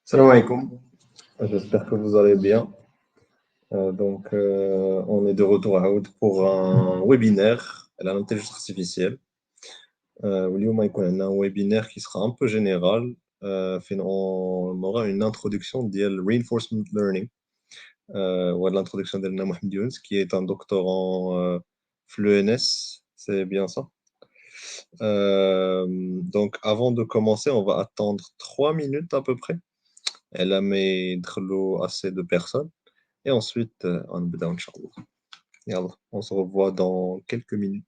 Salam alaikum, j'espère que vous allez bien. On est de retour à Aoud pour un webinaire à l'intelligence artificielle. واليوم يكون عندنا un webinaire qui sera un peu général. On aura une introduction de reinforcement learning. L'introduction de Mohammed Younes, qui est un doctorant في l'ENS, c'est bien ça. Donc, avant de commencer, on va attendre 3 minutes à peu près. Elle a mis assez de personnes. Et ensuite, on بدأ إن شاء الله. يلا, on se revoit dans quelques minutes.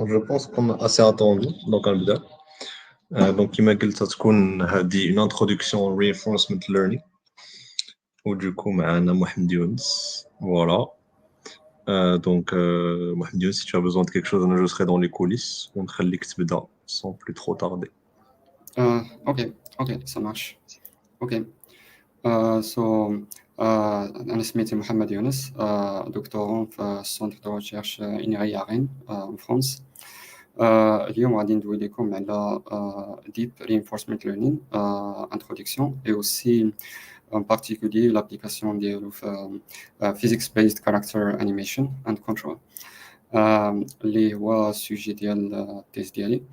Je pense qu'on a assez attendu, donc on بدأ. Donc, كما قلت تكون هذه une introduction au reinforcement learning. Du coup, معنا Mohammed Younes. Voilà. Mohammed Younes, si tu as besoin de quelque chose, je serai dans les coulisses. On ونخليك تبدأ sans plus trop tarder. Ok, ça marche. Ok. أنا سميتي محمد يونس دكتورون في السنتر دو ريشيرش إنغي عين en France. اليوم غادي ندوي لكم على Deep Reinforcement Learning introduction et aussi en particulier l'application ديالو في Physics-Based Character Animation and Control اللي هو السوجي ديال التيست ديالي.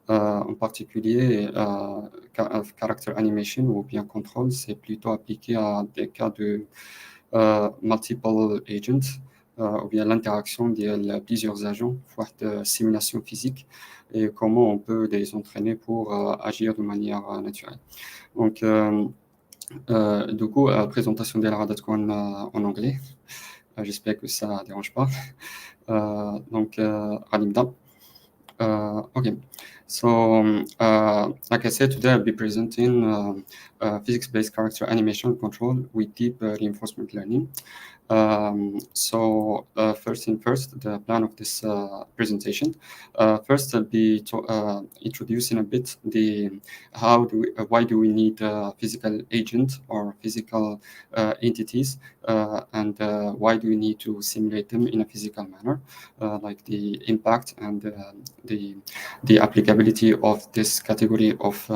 En particulier, character animation ou bien control, c'est plutôt appliqué à des cas de multiple agents ou bien l'interaction de plusieurs agents, voire de simulation physique, et comment on peut les entraîner pour agir de manière naturelle. Donc, du coup, la présentation de la radar en anglais. J'espère que ça ne dérange pas. Donc, Alimda. Okay, so like I said, today I'll be presenting physics-based character animation control with deep reinforcement learning. First thing first, the plan of this presentation. First, I'll be introducing a bit why do we need physical agent or physical entities, and why do we need to simulate them in a physical manner, like the impact and the applicability applicability of this category of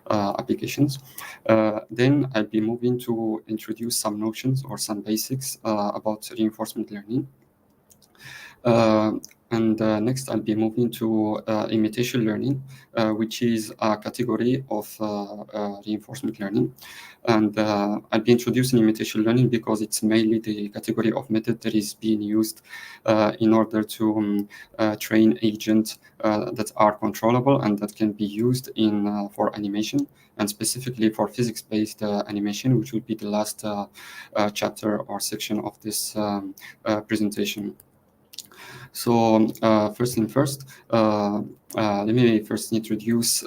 applications. Then I'll be moving to introduce some notions or some basics about reinforcement learning. Next, I'll be moving to imitation learning, which is a category of reinforcement learning. And I'll be introducing imitation learning because it's mainly the category of method that is being used in order to train agents that are controllable and that can be used in for animation, and specifically for physics-based animation, which will be the last chapter or section of this presentation. So first thing first, let me first introduce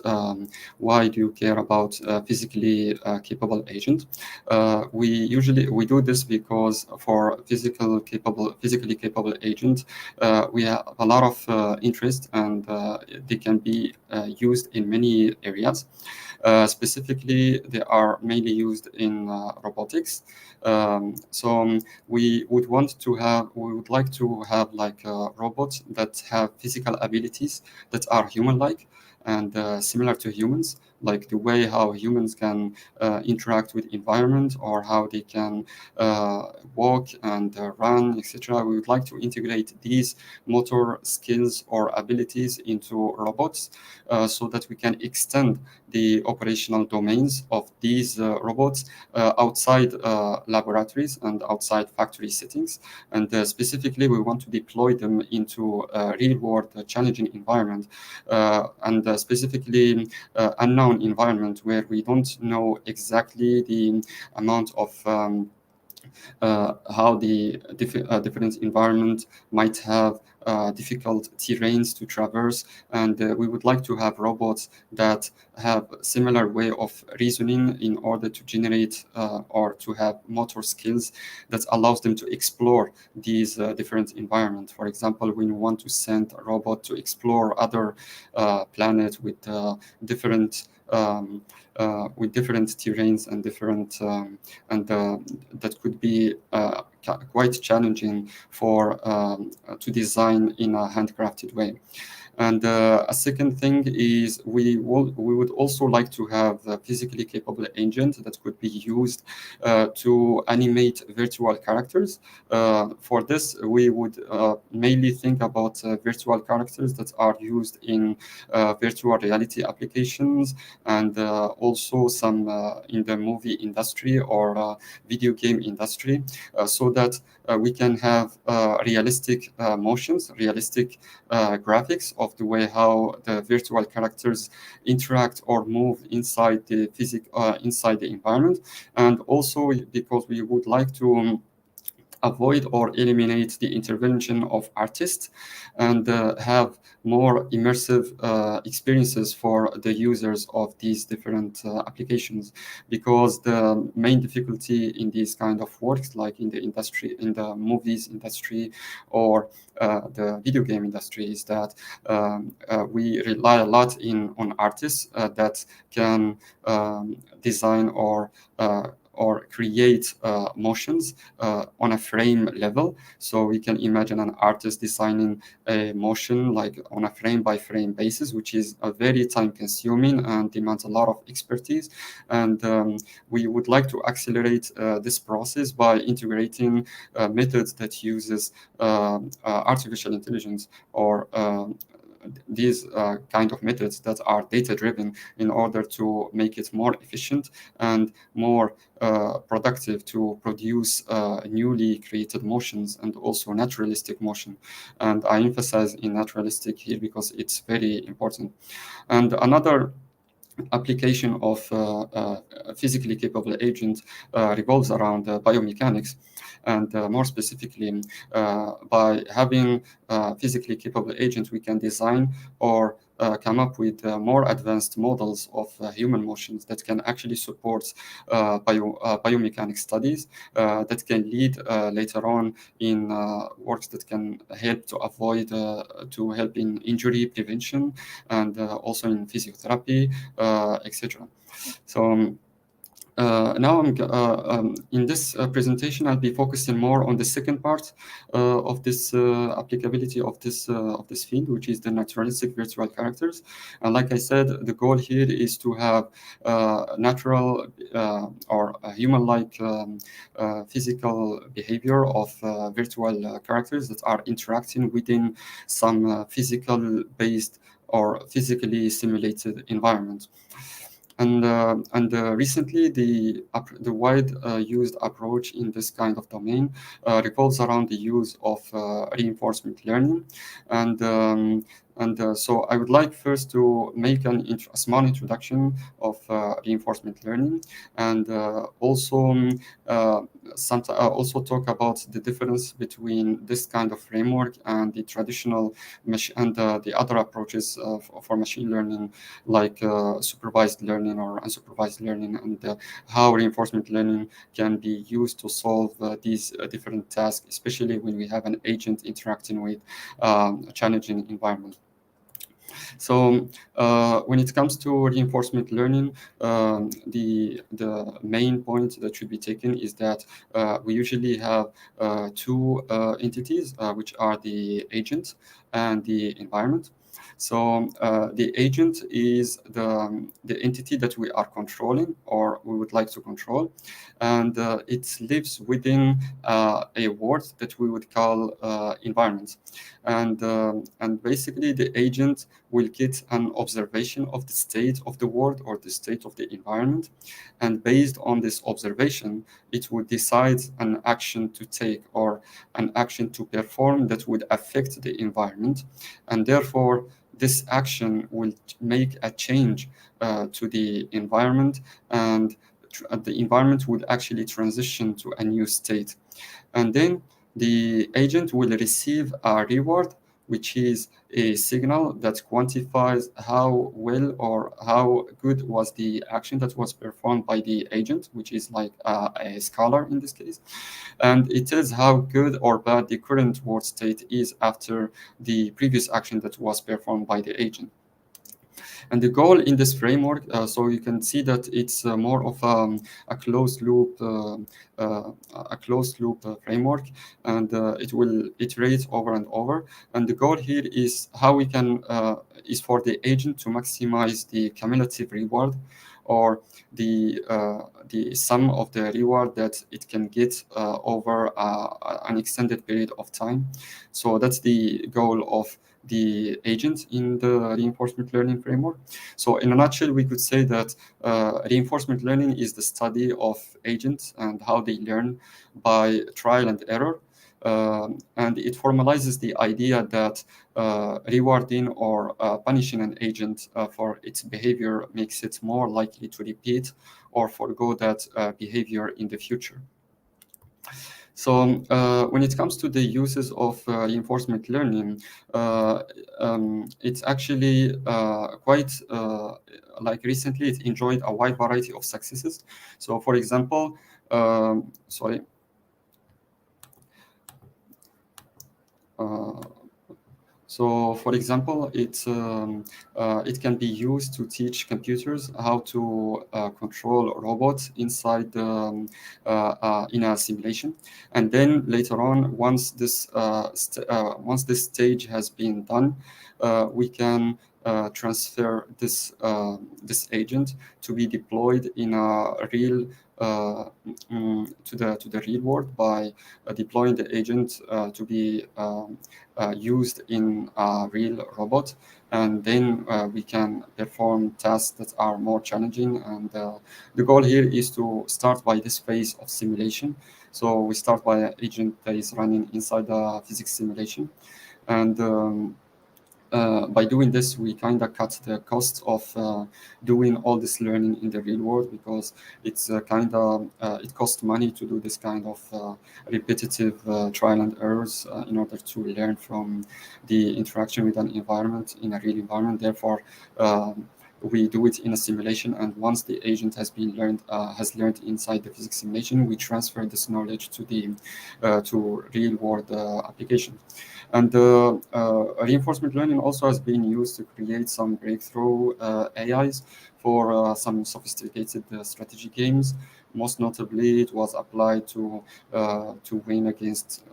why do you care about physically capable agent. We do this because for physically capable agent, we have a lot of interest, and they can be used in many areas. Specifically, they are mainly used in robotics. So we would like to have like robots that have physical abilities that are human-like and similar to humans, like the way how humans can interact with environment, or how they can walk and run, etc. We would like to integrate these motor skills or abilities into robots so that we can extend the operational domains of these robots outside laboratories and outside factory settings. And specifically, we want to deploy them into a real-world challenging environment, and specifically unknown environment where we don't know exactly the amount of how the different environment might have difficult terrains to traverse, and we would like to have robots that have similar way of reasoning in order to generate or to have motor skills that allows them to explore these different environments. For example, when you want to send a robot to explore other planets with different terrains and different that could be quite challenging for to design in a handcrafted way. And a second thing is we would also like to have a physically capable agent that could be used to animate virtual characters. For this, we would mainly think about virtual characters that are used in virtual reality applications, and also some in the movie industry or video game industry, so that we can have realistic motions, realistic graphics of the way how the virtual characters interact or move inside the inside the environment. And also because we would like to avoid or eliminate the intervention of artists and have more immersive experiences for the users of these different applications. Because the main difficulty in these kind of works, like in the industry, in the movies industry or the video game industry, is that we rely a lot on artists that can design or create motions on a frame level. So we can imagine an artist designing a motion like on a frame by frame basis, which is a very time consuming and demands a lot of expertise. And we would like to accelerate this process by integrating methods that uses artificial intelligence or these kind of methods that are data-driven, in order to make it more efficient and more productive to produce newly created motions and also naturalistic motion. And I emphasize in naturalistic here because it's very important. And another application of physically capable agent revolves around biomechanics, and more specifically, by having physically capable agents, we can design or come up with more advanced models of human motions that can actually support biomechanics studies that can lead later on in works that can help to avoid to help in injury prevention and also in physiotherapy, etc. So Now in this presentation, I'll be focusing more on the second part of this applicability of this field, which is the naturalistic virtual characters. And like I said, the goal here is to have natural or human-like physical behavior of virtual characters that are interacting within some physical-based or physically simulated environment. And recently, the wide used approach in this kind of domain revolves around the use of reinforcement learning, and so I would like first to make a small introduction of reinforcement learning, and also talk about the difference between this kind of framework and the traditional and the other approaches for machine learning, like supervised learning or unsupervised learning, and how reinforcement learning can be used to solve these different tasks, especially when we have an agent interacting with a challenging environment. So when it comes to reinforcement learning, the main point that should be taken is that we usually have two entities, which are the agent and the environment. So the agent is the entity that we are controlling or we would like to control, and it lives within a world that we would call environment. And basically, the agent will get an observation of the state of the world or the state of the environment, and based on this observation, it would decide an action to take or an action to perform that would affect the environment, and therefore this action will make a change to the environment, and the environment would actually transition to a new state. And then the agent will receive a reward, which is a signal that quantifies how well or how good was the action that was performed by the agent, which is like a scalar in this case. And it tells how good or bad the current world state is after the previous action that was performed by the agent. And the goal in this framework, so you can see that it's more of a closed loop, framework, and it will iterate over and over. And the goal here is how we can is for the agent to maximize the cumulative reward, or the sum of the reward that it can get over an extended period of time. So that's the goal of the agent in the reinforcement learning framework. So in a nutshell, we could say that reinforcement learning is the study of agents and how they learn by trial and error. And it formalizes the idea that rewarding or punishing an agent for its behavior makes it more likely to repeat or forego that behavior in the future. So when it comes to the uses of reinforcement learning, it's actually quite like recently it enjoyed a wide variety of successes. So for example, sorry. So, for example, it can be used to teach computers how to control robots inside in a simulation, and then later on, once this stage has been done, we can transfer this agent to be deployed in a real to the real world by deploying the agent to be used in a real robot, and then we can perform tasks that are more challenging. And the goal here is to start by this phase of simulation. So we start by an agent that is running inside a physics simulation, and by doing this, we kind of cut the cost of doing all this learning in the real world, because it's it costs money to do this kind of repetitive trial and errors in order to learn from the interaction with an environment in a real environment. Therefore, we do it in a simulation, and once the agent has learned inside the physics simulation, we transfer this knowledge to the to real world application. And reinforcement learning also has been used to create some breakthrough AIs for some sophisticated strategy games. Most notably, it was applied to win against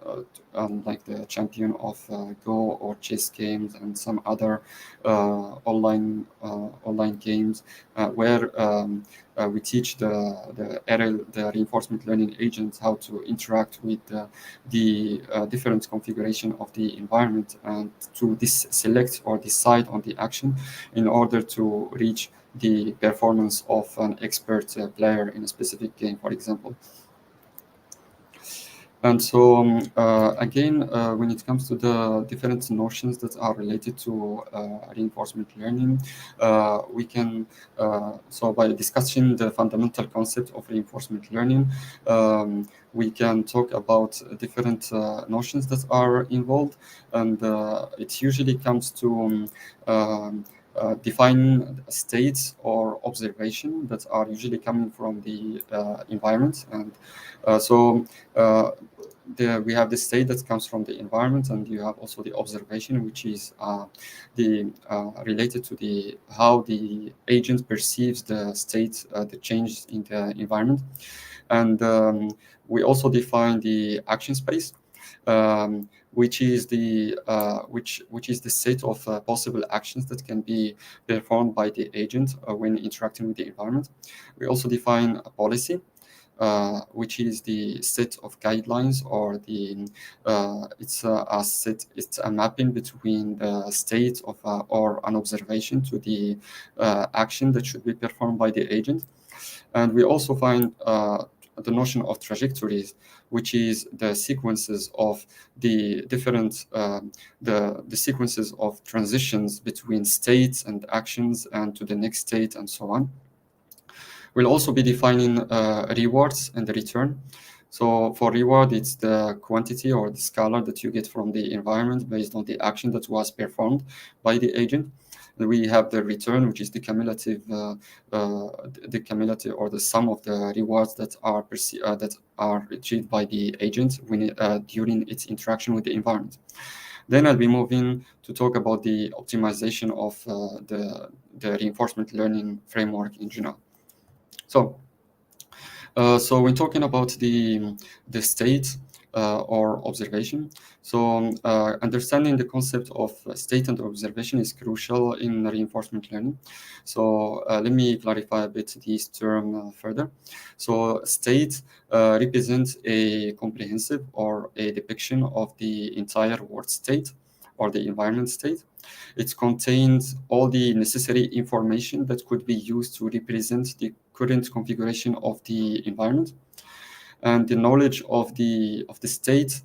like the champion of Go or chess games and some other online games where we teach the reinforcement learning agents how to interact with the different configuration of the environment and to select or decide on the action in order to reach the performance of an expert player in a specific game, for example. And so, again, when it comes to the different notions that are related to reinforcement learning, we can, so by discussing the fundamental concept of reinforcement learning, we can talk about different notions that are involved, and it usually comes to define states or observation that are usually coming from the environment. And so we have the state that comes from the environment, and you have also the observation, which is related to how the agent perceives the state, the changes in the environment. And we also define the action space, which is the set of possible actions that can be performed by the agent when interacting with the environment. We also define a policy, which is the set of guidelines, or it's a mapping between the state of or an observation to the action that should be performed by the agent. And we also find the notion of trajectories, which is the sequences of the different the sequences of transitions between states and actions and to the next state and so on. We'll also be defining rewards and the return. So for reward, it's the quantity or the scalar that you get from the environment based on the action that was performed by the agent. And we have the return, which is the cumulative or the sum of the rewards that are achieved by the agent during its interaction with the environment. Then I'll be moving to talk about the optimization of the reinforcement learning framework in general. So when talking about the state or observation, so understanding the concept of state and observation is crucial in reinforcement learning. So let me clarify a bit this term further. So state represents a comprehensive or a depiction of the entire world state or the environment state. It contains all the necessary information that could be used to represent the current configuration of the environment. And the knowledge of the state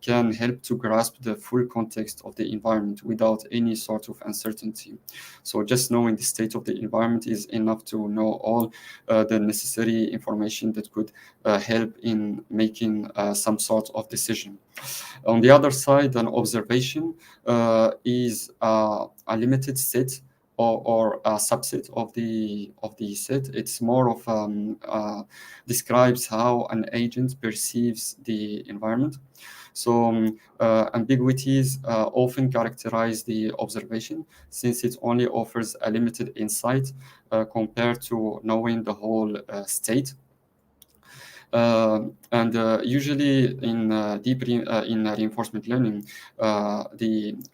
can help to grasp the full context of the environment without any sort of uncertainty. So just knowing the state of the environment is enough to know all the necessary information that could help in making some sort of decision. On the other side, an observation is a limited set or a subset of the set. It's more of describes how an agent perceives the environment. So ambiguities often characterize the observation, since it only offers a limited insight compared to knowing the whole state. And usually in reinforcement learning,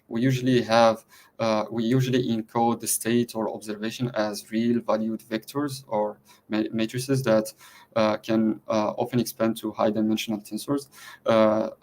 we usually encode the state or observation as real valued vectors or matrices that can often expand to high-dimensional tensors.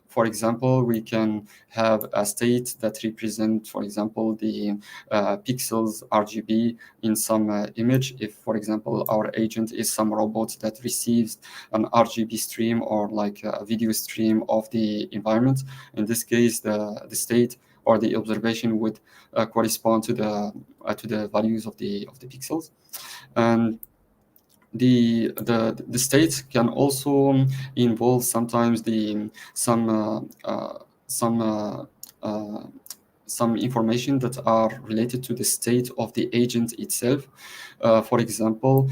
For example, we can have a state that represents, for example, the pixels RGB in some image. If, for example, our agent is some robot that receives an RGB stream or like a video stream of the environment, in this case, the state or the observation would correspond to the values of the pixels. And the state can also involve sometimes some some information that are related to the state of the agent itself. For example,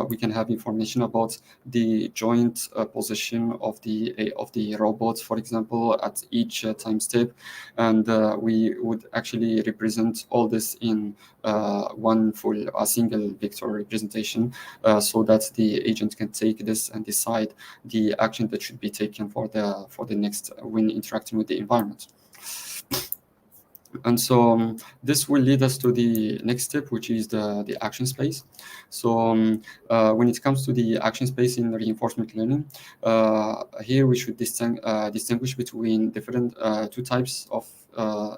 we can have information about the joint position of the robots, for example, at each time step, and we would actually represent all this in a single vector representation, so that the agent can take this and decide the action that should be taken for the next when interacting with the environment. And so this will lead us to the next step, which is the action space. So when it comes to the action space in reinforcement learning, here we should distinguish between different two types of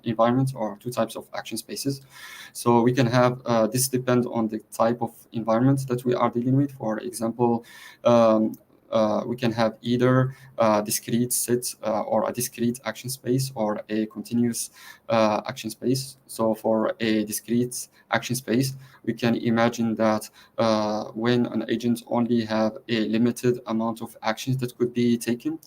environments, or two types of action spaces. So we can have this depend on the type of environment that we are dealing with. For example, we can have either a discrete set or a discrete action space, or a continuous action space. So for a discrete action space, we can imagine that when an agent only have a limited amount of actions that could be taken,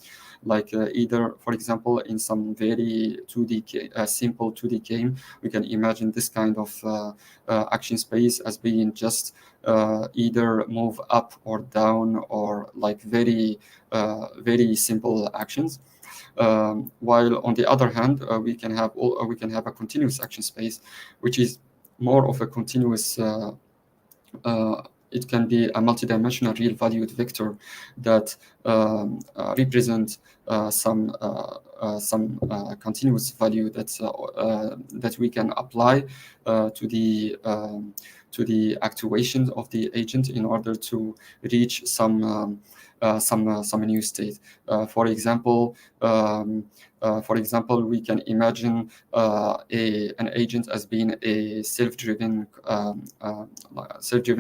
like either, for example, in some very 2D simple 2D game, we can imagine this kind of action space as being just either move up or down, or like very simple actions. While on the other hand, we can have a continuous action space, which is more of a continuous. It can be a multidimensional real valued vector that represent some continuous value that we can apply to the actuation of the agent in order to reach some new state. For example, we can imagine an agent as being a self-driven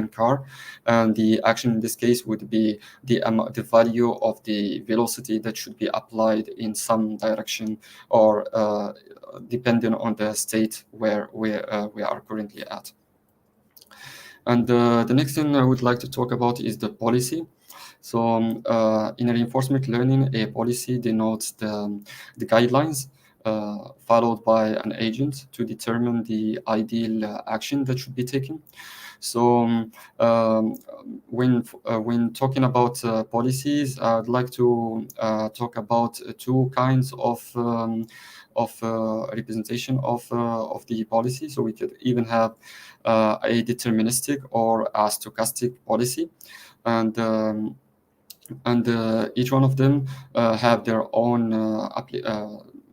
car, and the action in this case would be the value of the velocity that should be applied in some direction, or depending on the state where we are currently at. And the next thing I would like to talk about is the policy. So in reinforcement learning, a policy denotes the guidelines followed by an agent to determine the ideal action that should be taken. So when talking about policies, I'd like to talk about two kinds of representation of the policy. So we could even have a deterministic or a stochastic policy, and each one of them have their own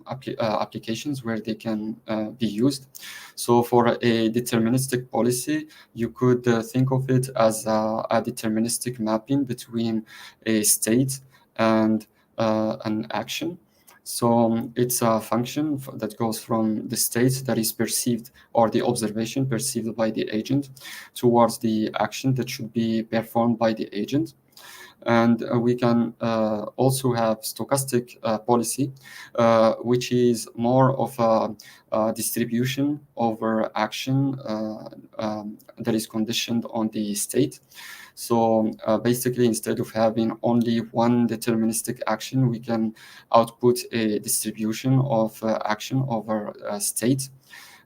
applications where they can be used. So for a deterministic policy, you could think of it as a deterministic mapping between a state and an action. So it's a function that goes from the state that is perceived, or the observation perceived by the agent, towards the action that should be performed by the agent. And we can also have stochastic policy, which is more of a distribution over action that is conditioned on the state. So basically, instead of having only one deterministic action, we can output a distribution of action over state,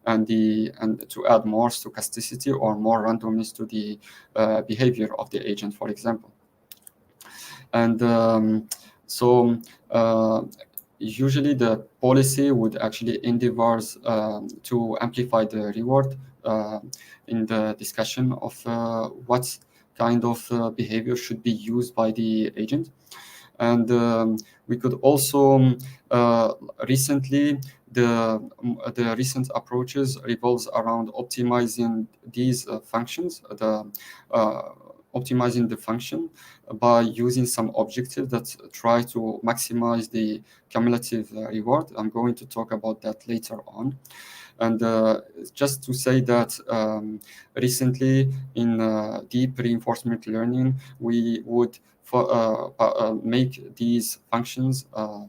and to add more stochasticity or more randomness to the behavior of the agent, for example. And so usually the policy would actually endeavors to amplify the reward in the discussion of what kind of behavior should be used by the agent. And we could also recently, the recent approaches revolves around optimizing these functions, optimizing the function by using some objective that try to maximize the cumulative reward. I'm going to talk about that later on. And just to say that recently in deep reinforcement learning, we would make these functions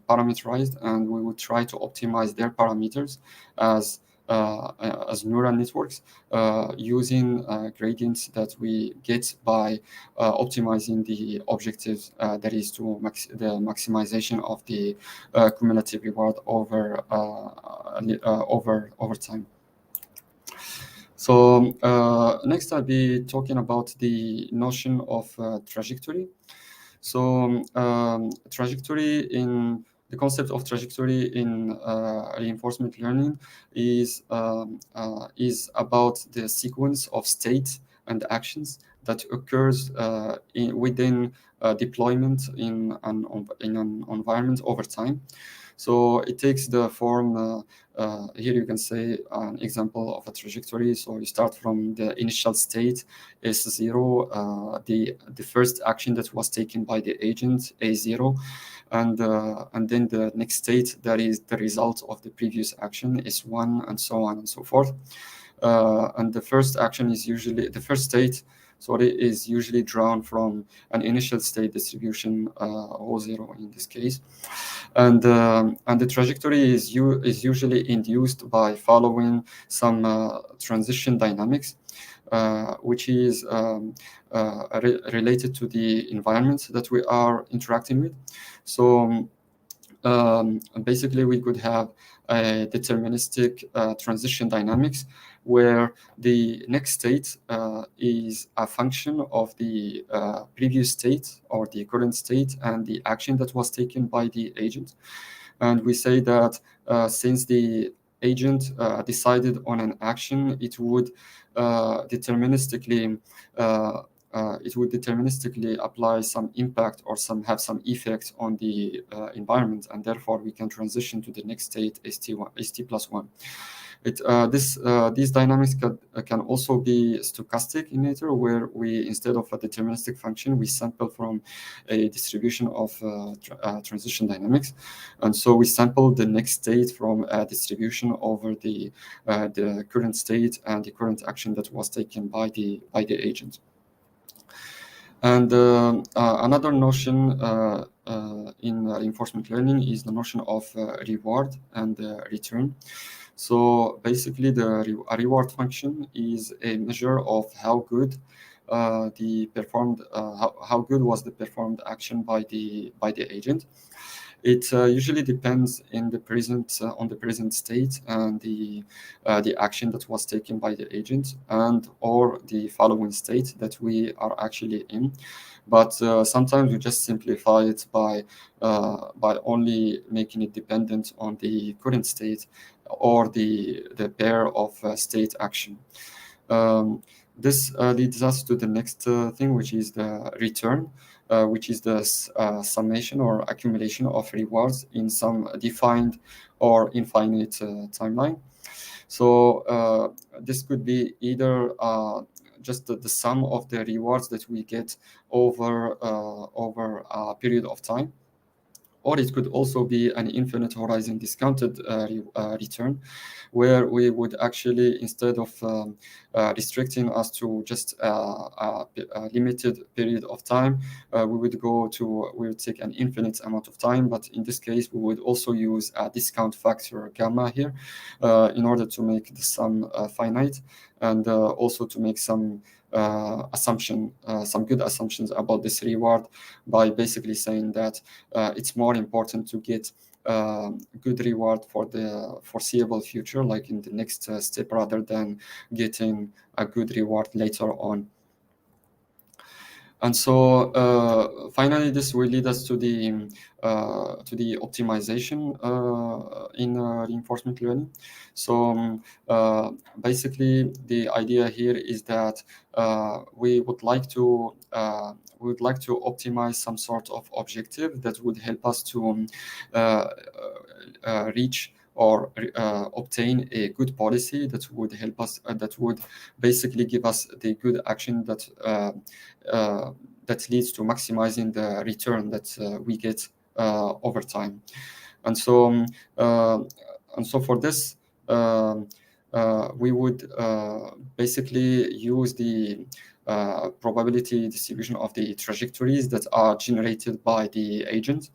parameterized, and we would try to optimize their parameters as as neural networks using gradients that we get by optimizing the objectives, that is to the maximization of the cumulative reward over time. So next I'll be talking about the notion of trajectory. So the concept of trajectory in reinforcement learning is about the sequence of states and actions that occurs within deployment in an environment over time. So it takes the form, here you can say an example of a trajectory. So you start from the initial state S0, the first action that was taken by the agent A0, and then the next state, that is the result of the previous action, S1, and so on and so forth. And the first action is usually, the first state, sorry, is usually drawn from an initial state distribution, O0 in this case. And the trajectory is usually induced by following some transition dynamics, which is related to the environments that we are interacting with. So basically we could have a deterministic transition dynamics where the next state is a function of the previous state or the current state and the action that was taken by the agent. And we say that since the agent decided on an action, it would deterministically apply some impact or have some effect on the environment, and therefore we can transition to the next state, st+1. These dynamics can also be stochastic in nature, where we, instead of a deterministic function, we sample from a distribution of transition dynamics, and so we sample the next state from a distribution over the current state and the current action that was taken by the agent. And another notion in reinforcement learning is the notion of reward and return. So basically, a reward function is a measure of how good how good was the performed action by the agent. It usually depends on the present state and the action that was taken by the agent and or the following state that we are actually in. But sometimes we just simplify it by only making it dependent on the current state or the pair of state action. This leads us to the next thing, which is the return, which is the summation or accumulation of rewards in some defined or infinite timeline. So this could be either just the sum of the rewards that we get over a period of time, or it could also be an infinite horizon discounted return, where we would actually, instead of restricting us to just a limited period of time, we would take an infinite amount of time. But in this case, we would also use a discount factor gamma here in order to make the sum finite, and also to make some good assumptions about this reward, by basically saying that it's more important to get good reward for the foreseeable future, like in the next step, rather than getting a good reward later on. And so finally, this will lead us to the optimization in reinforcement learning. So basically, the idea here is that we would like to optimize some sort of objective that would help us to reach or obtain a good policy that would help us, that would basically give us the good action that leads to maximizing the return that we get over time. And so for this, we would basically use the probability distribution of the trajectories that are generated by the agent,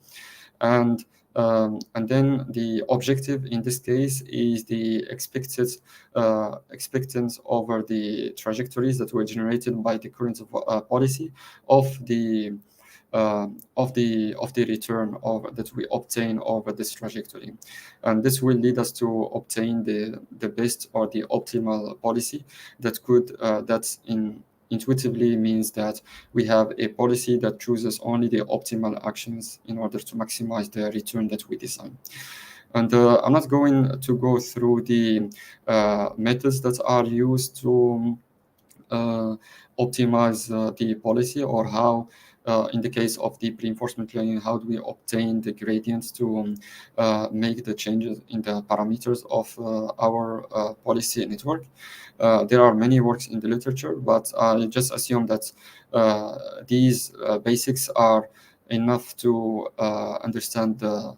and And then the objective in this case is the expectance over the trajectories that were generated by the current policy of the return that we obtain over this trajectory, and this will lead us to obtain the best or the optimal policy that could intuitively means that we have a policy that chooses only the optimal actions in order to maximize the return that we design. And I'm not going to go through the methods that are used to optimize the policy, or how in the case of deep reinforcement learning, how do we obtain the gradients to make the changes in the parameters of our policy network. There are many works in the literature, but I just assume that these basics are enough to understand the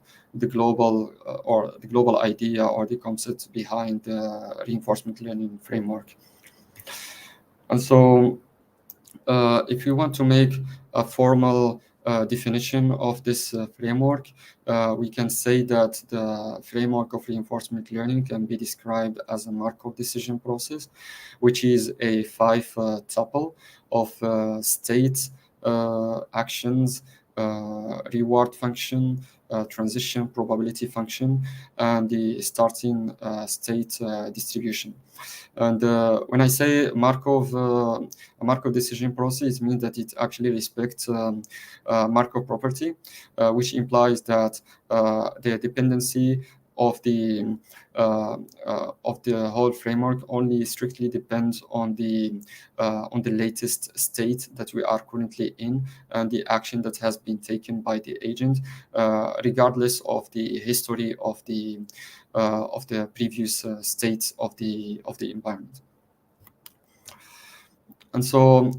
global or the global idea or the concept behind the reinforcement learning framework. And so if you want to make a formal definition of this framework, we can say that the framework of reinforcement learning can be described as a Markov decision process, which is a 5-tuple of states, actions, reward function, transition probability function, and the starting state distribution. And when I say a Markov decision process, it means that it actually respects Markov property, which implies that the dependency of the whole framework only strictly depends on the latest state that we are currently in and the action that has been taken by the agent, regardless of the history of the previous states of the environment. And so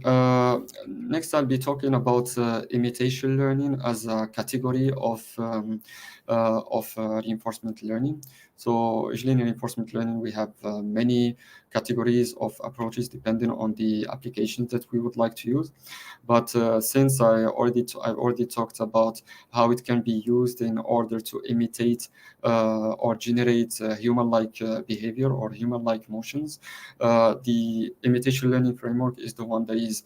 next I'll be talking about imitation learning as a category of reinforcement learning. So usually in reinforcement learning, we have many categories of approaches depending on the applications that we would like to use. But since I've already talked about how it can be used in order to imitate or generate human-like behavior or human-like motions, the imitation learning framework is the one that is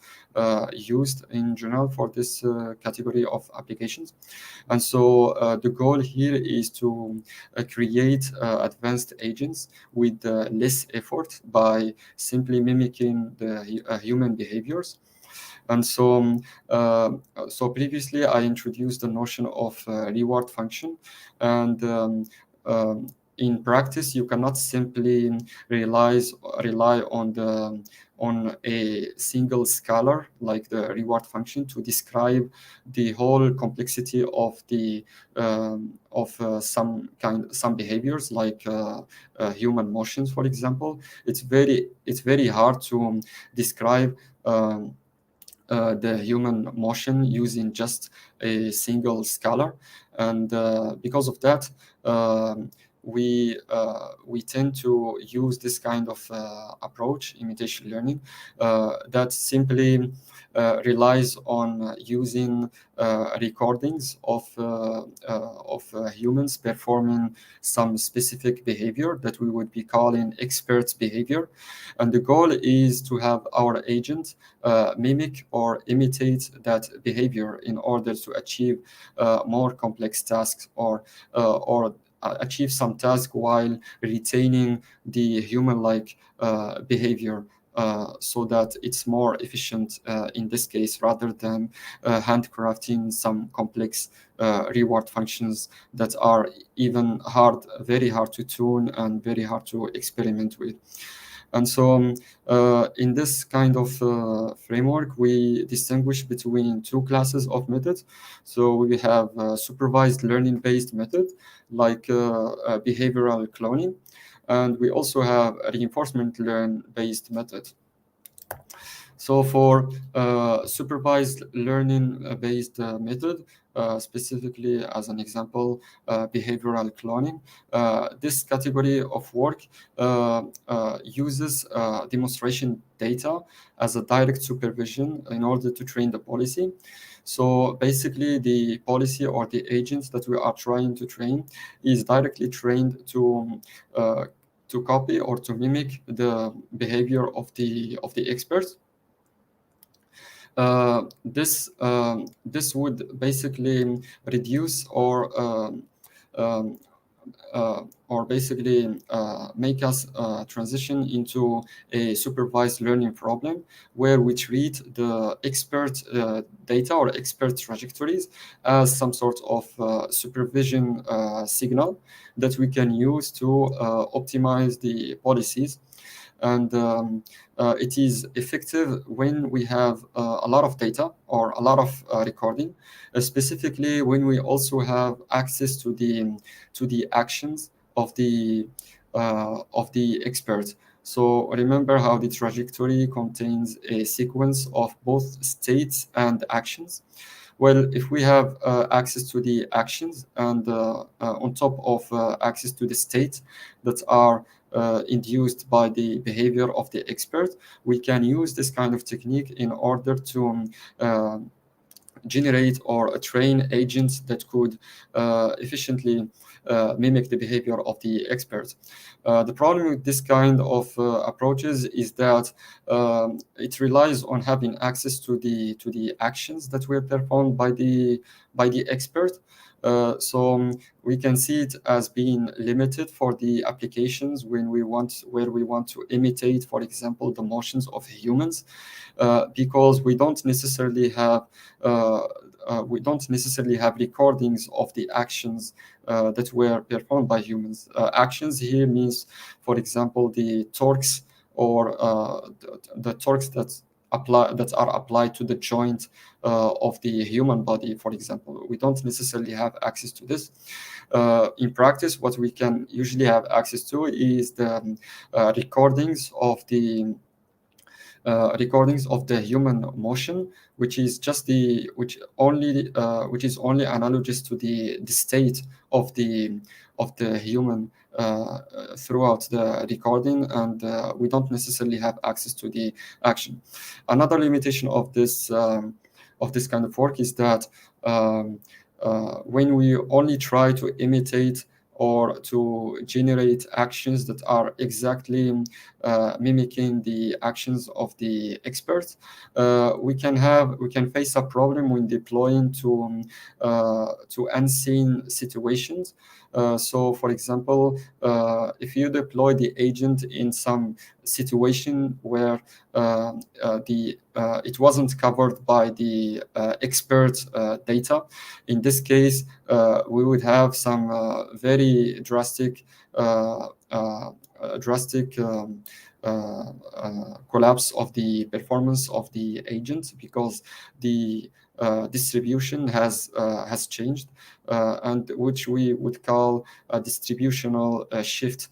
used in general for this category of applications. And so the goal here is to create advanced agents with less effort by simply mimicking the human behaviors. And so, previously I introduced the notion of reward function, and in practice, you cannot simply rely on a single scalar like the reward function to describe the whole complexity of some behaviors like human motions, for example. It's very hard to describe the human motion using just a single scalar, and because of that, we tend to use this kind of approach, imitation learning, that simply relies on using recordings of humans performing some specific behavior that we would be calling experts behavior. And the goal is to have our agent mimic or imitate that behavior in order to achieve more complex tasks or achieve some task while retaining the human-like behavior, so that it's more efficient in this case, rather than handcrafting some complex reward functions that are even very hard to tune and very hard to experiment with. And so in this kind of framework, we distinguish between two classes of methods. So we have supervised learning-based method, like behavioral cloning, and we also have a reinforcement learn-based method. So for supervised learning-based method, specifically as an example, behavioral cloning. This category of work uses demonstration data as a direct supervision in order to train the policy. So basically, the policy or the agents that we are trying to train is directly trained to copy or to mimic the behavior of the experts. This would basically reduce um, or basically make us transition into a supervised learning problem where we treat the expert data or expert trajectories as some sort of supervision signal that we can use to optimize the policies. And it is effective when we have a lot of data or a lot of recording, specifically when we also have access to the actions of the expert. So remember how the trajectory contains a sequence of both states and actions. Well, if we have access to the actions and on top of access to the state that are induced by the behavior of the expert, we can use this kind of technique in order to generate or train agents that could efficiently mimic the behavior of the expert. The problem with this kind of approaches is that it relies on having access to the actions that were performed by the expert. So we can see it as being limited for the applications where we want to imitate, for example, the motions of humans, because we don't necessarily have recordings of the actions that were performed by humans. Actions here means, for example, the torques or the torques that are applied to the joint of the human body, for example. We don't necessarily have access to this. In practice, what we can usually have access to is the recordings of the human motion, which is only analogous to the state of the human throughout the recording, and we don't necessarily have access to the action. Another limitation of this kind of work is that when we only try to imitate or to generate actions that are exactly mimicking the actions of the experts, we can face a problem when deploying to unseen situations. So, for example, if you deploy the agent in some situation where it wasn't covered by the expert data, in this case, we would have some very drastic collapse of the performance of the agent, because the distribution has changed, and which we would call a distributional shift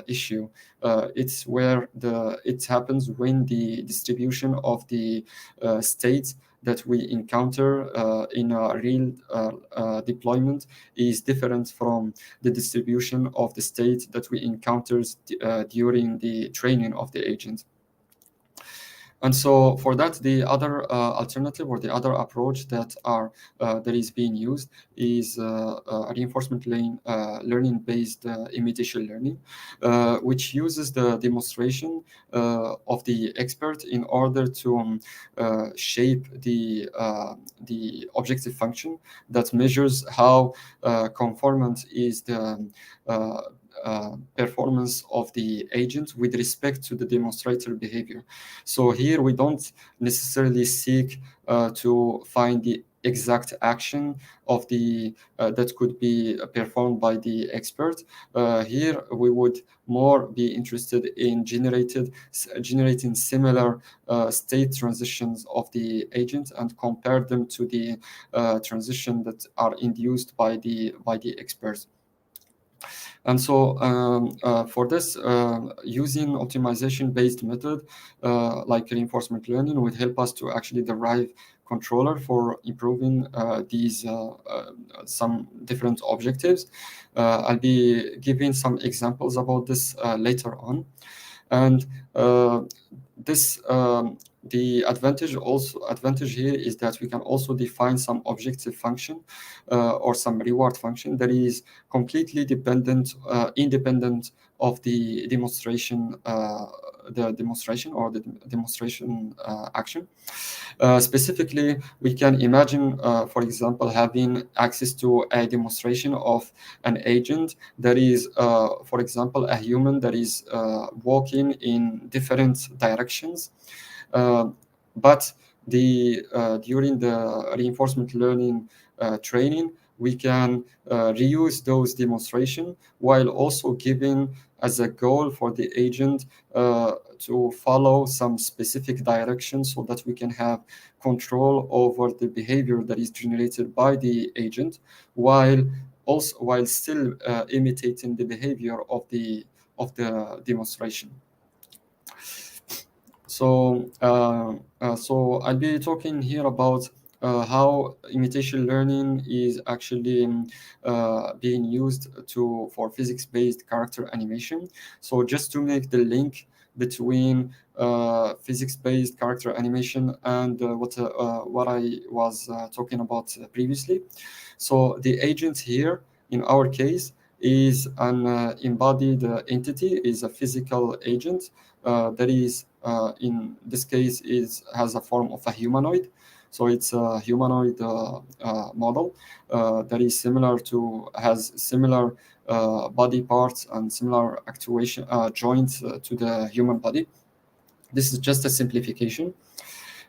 issue. It's where it happens when the distribution of the states that we encounter in a real deployment is different from the distribution of the state that we encounter during the training of the agent. And so for that, the other alternative or the other approach that is being used is reinforcement learning-based imitation learning, which uses the demonstration of the expert in order to shape the objective function that measures how conformant is the performance of the agent with respect to the demonstrator behavior. So here we don't necessarily seek to find the exact action of the that could be performed by the expert. Here we would more be interested in generating similar state transitions of the agent and compare them to the transition that are induced by the experts. And so for this, using optimization-based method like reinforcement learning would help us to actually derive controller for improving these some different objectives. I'll be giving some examples about this later on. And this the advantage here is that we can also define some objective function or some reward function that is completely independent of the demonstration or the demonstration action. Specifically, we can imagine, for example, having access to a demonstration of an agent that is, for example, a human that is walking in different directions. But during the reinforcement learning training, we can reuse those demonstrations while also giving as a goal for the agent to follow some specific direction so that we can have control over the behavior that is generated by the agent while still imitating the behavior of the demonstration. So I'll be talking here about how imitation learning is actually being used for physics-based character animation. So just to make the link between physics-based character animation and what I was talking about previously. So the agent here, in our case, is an embodied entity, is a physical agent that is, in this case, has a form of a humanoid. So it's a humanoid model that is has similar body parts and similar actuation joints to the human body. This is just a simplification.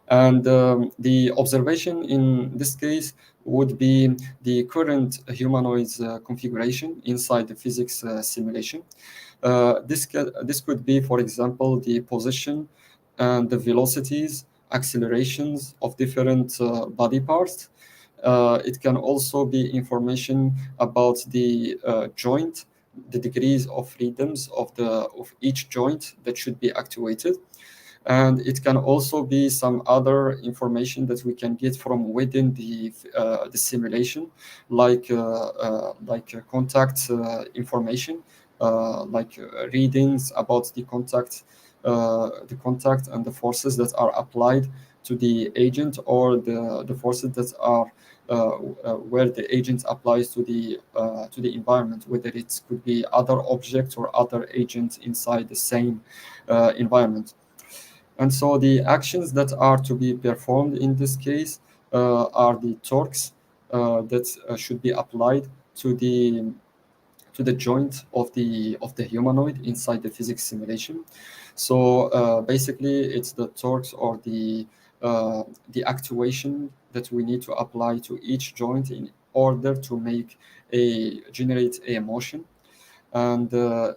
And the observation in this case would be the current humanoid's configuration inside the physics simulation. This could be, for example, the position and the velocities, accelerations of different body parts. It can also be information about the joint, the degrees of freedoms of each joint that should be actuated. And it can also be some other information that we can get from within the simulation, like contact information, like readings about the contact and the forces that are applied to the agent, or the forces that are where the agent applies to the environment, whether it could be other objects or other agents inside the same environment. And so the actions that are to be performed in this case are the torques that should be applied to the joint of the humanoid inside the physics simulation. So basically, it's the torques or the actuation that we need to apply to each joint in order to generate a motion. And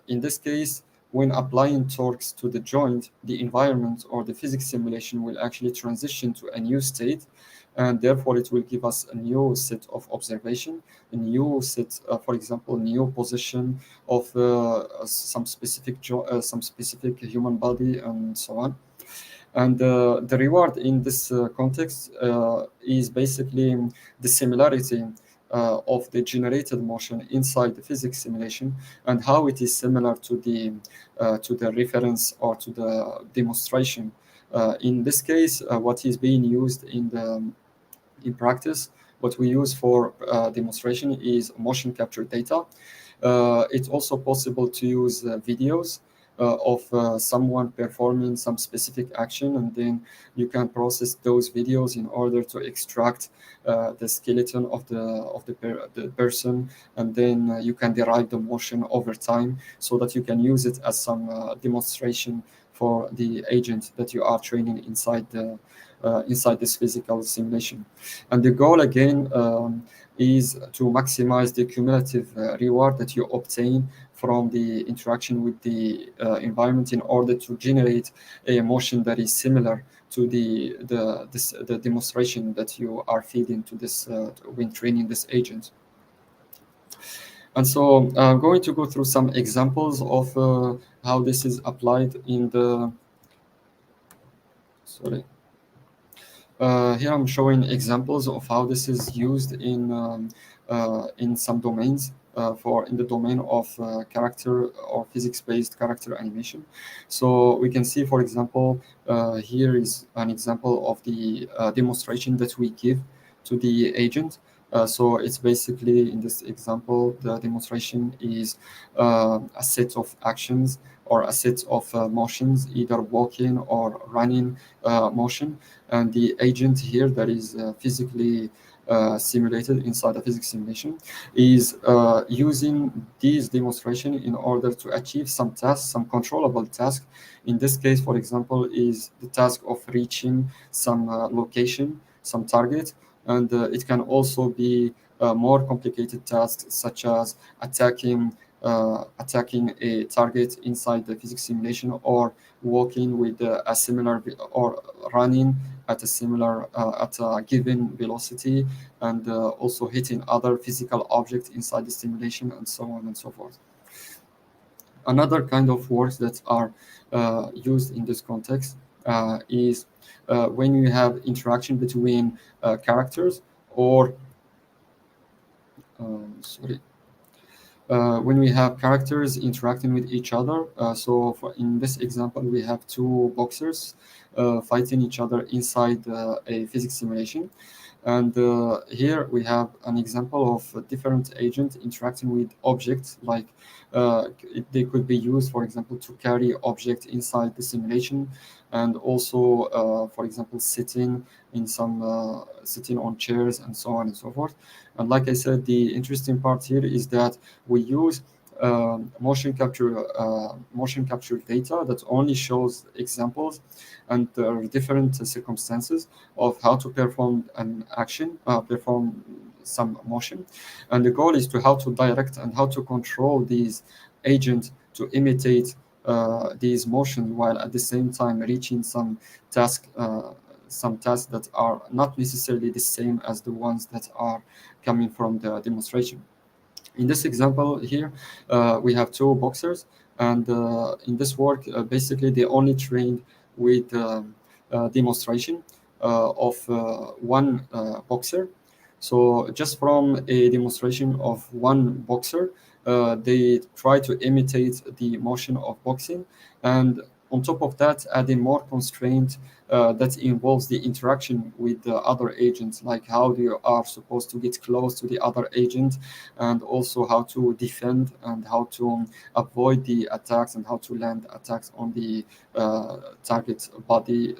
in this case, when applying torques to the joint, the environment or the physics simulation will actually transition to a new state, and therefore it will give us a new set of observation, a new set, for example, new position of some specific human body, and so on. And the reward in this context is basically the similarity of the generated motion inside the physics simulation and how it is similar to the reference or to the demonstration. In this case, what is being used in practice, what we use for demonstration is motion capture data. It's also possible to use videos of someone performing some specific action, and then you can process those videos in order to extract the skeleton of the person, and then you can derive the motion over time so that you can use it as some demonstration for the agent that you are training inside this physical simulation. And the goal again is to maximize the cumulative reward that you obtain from the interaction with the environment in order to generate a motion that is similar to the demonstration that you are feeding to this when training this agent. And so I'm going to go through some examples of how this is applied in the Here I'm showing examples of how this is used in some domains. For in the domain of character or physics-based character animation. So we can see, for example, here is an example of the demonstration that we give to the agent. So it's basically, in this example, the demonstration is a set of actions or a set of motions, either walking or running motion. And the agent here that is physically simulated inside a physics simulation is using these demonstration in order to achieve some task, some controllable task. In this case, for example, is the task of reaching some location, some target, and it can also be more complicated tasks such as attacking a target inside the physics simulation, or walking with a similar or running at a similar at a given velocity, and also hitting other physical objects inside the simulation, and so on and so forth. Another kind of works that are used in this context is when you have interaction between characters, or sorry, when we have characters interacting with each other. So in this example, we have two boxers fighting each other inside a physics simulation. And here we have an example of a different agent interacting with objects, like they could be used, for example, to carry objects inside the simulation, and also, for example, sitting on chairs, and so on and so forth. And like I said, the interesting part here is that we use motion capture data that only shows examples and different circumstances of how to perform an action, perform some motion. And the goal is to how to direct and how to control these agents to imitate these motions, while at the same time reaching some tasks that are not necessarily the same as the ones that are coming from the demonstration. In this example here, we have two boxers, and in this work, basically they only trained with demonstration of one boxer. So just from a demonstration of one boxer, they try to imitate the motion of boxing, and on top of that, adding more constraint that involves the interaction with the other agents, like how you are supposed to get close to the other agent, and also how to defend and how to avoid the attacks, and how to land attacks on the target body,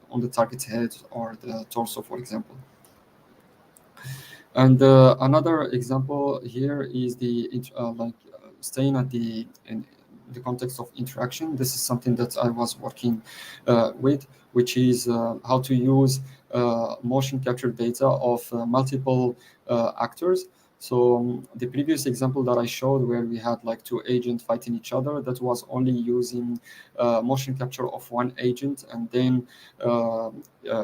on the target's head or the torso, for example. And another example here is staying at in the context of interaction. This is something that I was working with, which is how to use motion capture data of multiple actors. So the previous example that I showed, where we had like two agents fighting each other, that was only using motion capture of one agent, and then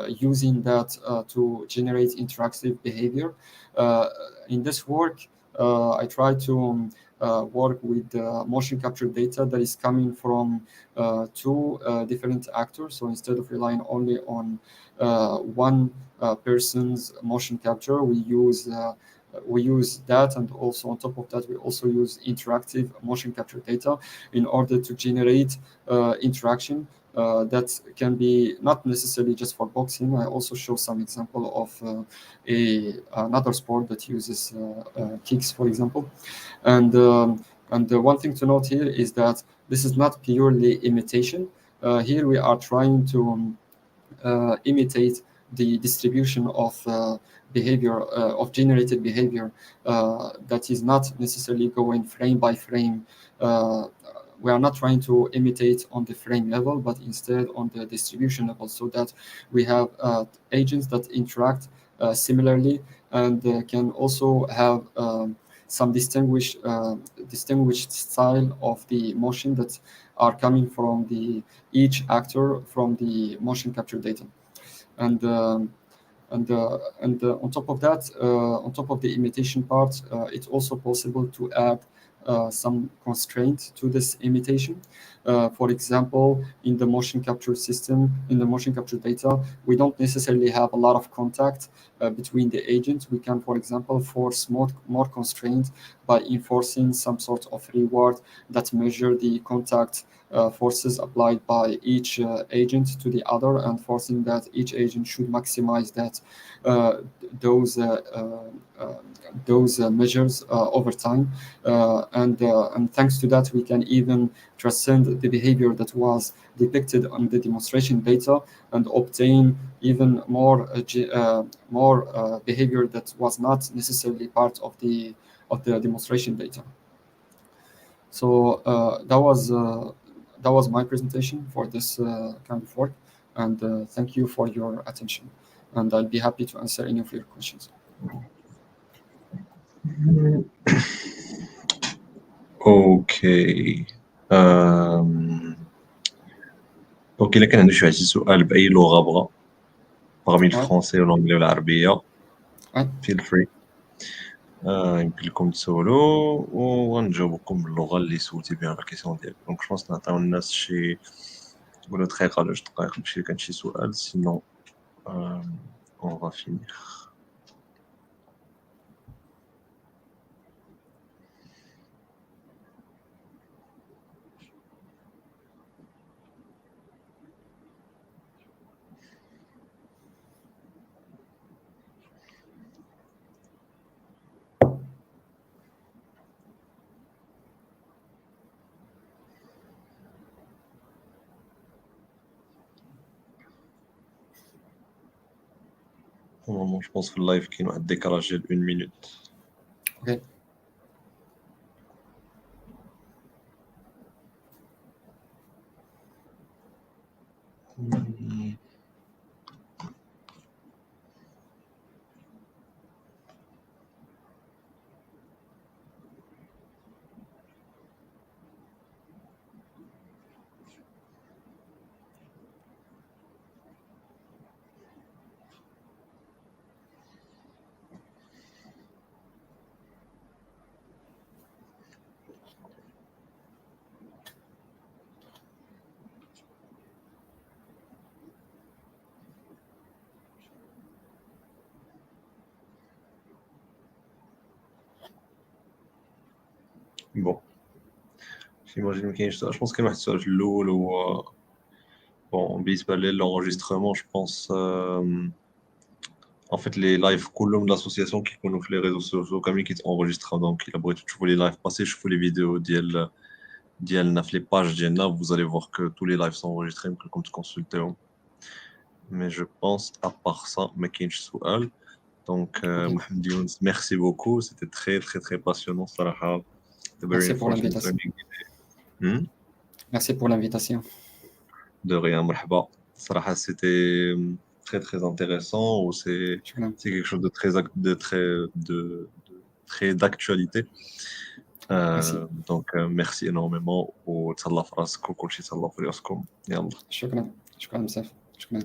using that to generate interactive behavior. In this work, I try to work with motion capture data that is coming from two different actors. So instead of relying only on one person's motion capture, we use that, and also on top of that, we also use interactive motion capture data in order to generate interaction that can be not necessarily just for boxing. I also show some example of another sport that uses kicks, for example. And the one thing to note here is that this is not purely imitation. Here we are trying to imitate the distribution of behavior, of generated behavior, that is not necessarily going frame by frame. We are not trying to imitate on the frame level, but instead on the distribution level, so that we have agents that interact similarly, and can also have some distinguished style of the motion that are coming from each actor from the motion capture data. And on top of that, on top of the imitation part, it's also possible to add some constraint to this imitation. For example, in the motion capture system, in the motion capture data, we don't necessarily have a lot of contact between the agents. We can, for example, force more constraint by enforcing some sort of reward that measure the contact forces applied by each agent to the other, and forcing that each agent should maximize that those measures over time, and thanks to that we can even transcend the behavior that was depicted on the demonstration data and obtain even more behavior that was not necessarily part of the demonstration data. So that was my presentation for this kind of work, and thank you for your attention, and I'll be happy to answer any of your questions. اوكي. اوكي، الا كان عندك شي سؤال باي لغه بغا parmi الفرونسي والانجلي والعربيه feel free. يمكن لكم تسولوا وغنجاوبكم باللغه اللي سولتي بها لا كيسيون ديالك. دونك جو بونس نعطيو الناس شي نقولوا دقيقه ولا 2 دقائق باش كان شي سؤال، سينو on va finir. Normalement, je pense que le live qui nous a décalagé de 1 minute. Ok. Bon. J'imagine ما كاينش سؤال. Je pense كاين واحد السؤال في الأول هو bon بالنسبة للenregistrement je pense en fait les lives كلهم de l'association كيكونوا في les réseaux sociaux كاملين كيتenregistrوا. donc إلا بغيتو تشوفوا les lives passer شوفوا les vidéos ديالنا في les pages ديالنا, vous allez voir que tous les lives sont enregistrés يمكنكم تكونسلتيهم. mais je pense à part ça ما كاينش سؤال. donc Mohammed Younes, merci beaucoup, c'était très très très passionnant صراحة. Merci pour l'invitation. Merci pour l'invitation. De rien, مرحبا. صراحة c'était très très intéressant, ou c'est quelque chose de très d'actualité. donc merci énormément, وتهلا في راسك وكلشي تهلا في راسكم. يلا. شكرا بزاف. شكرا.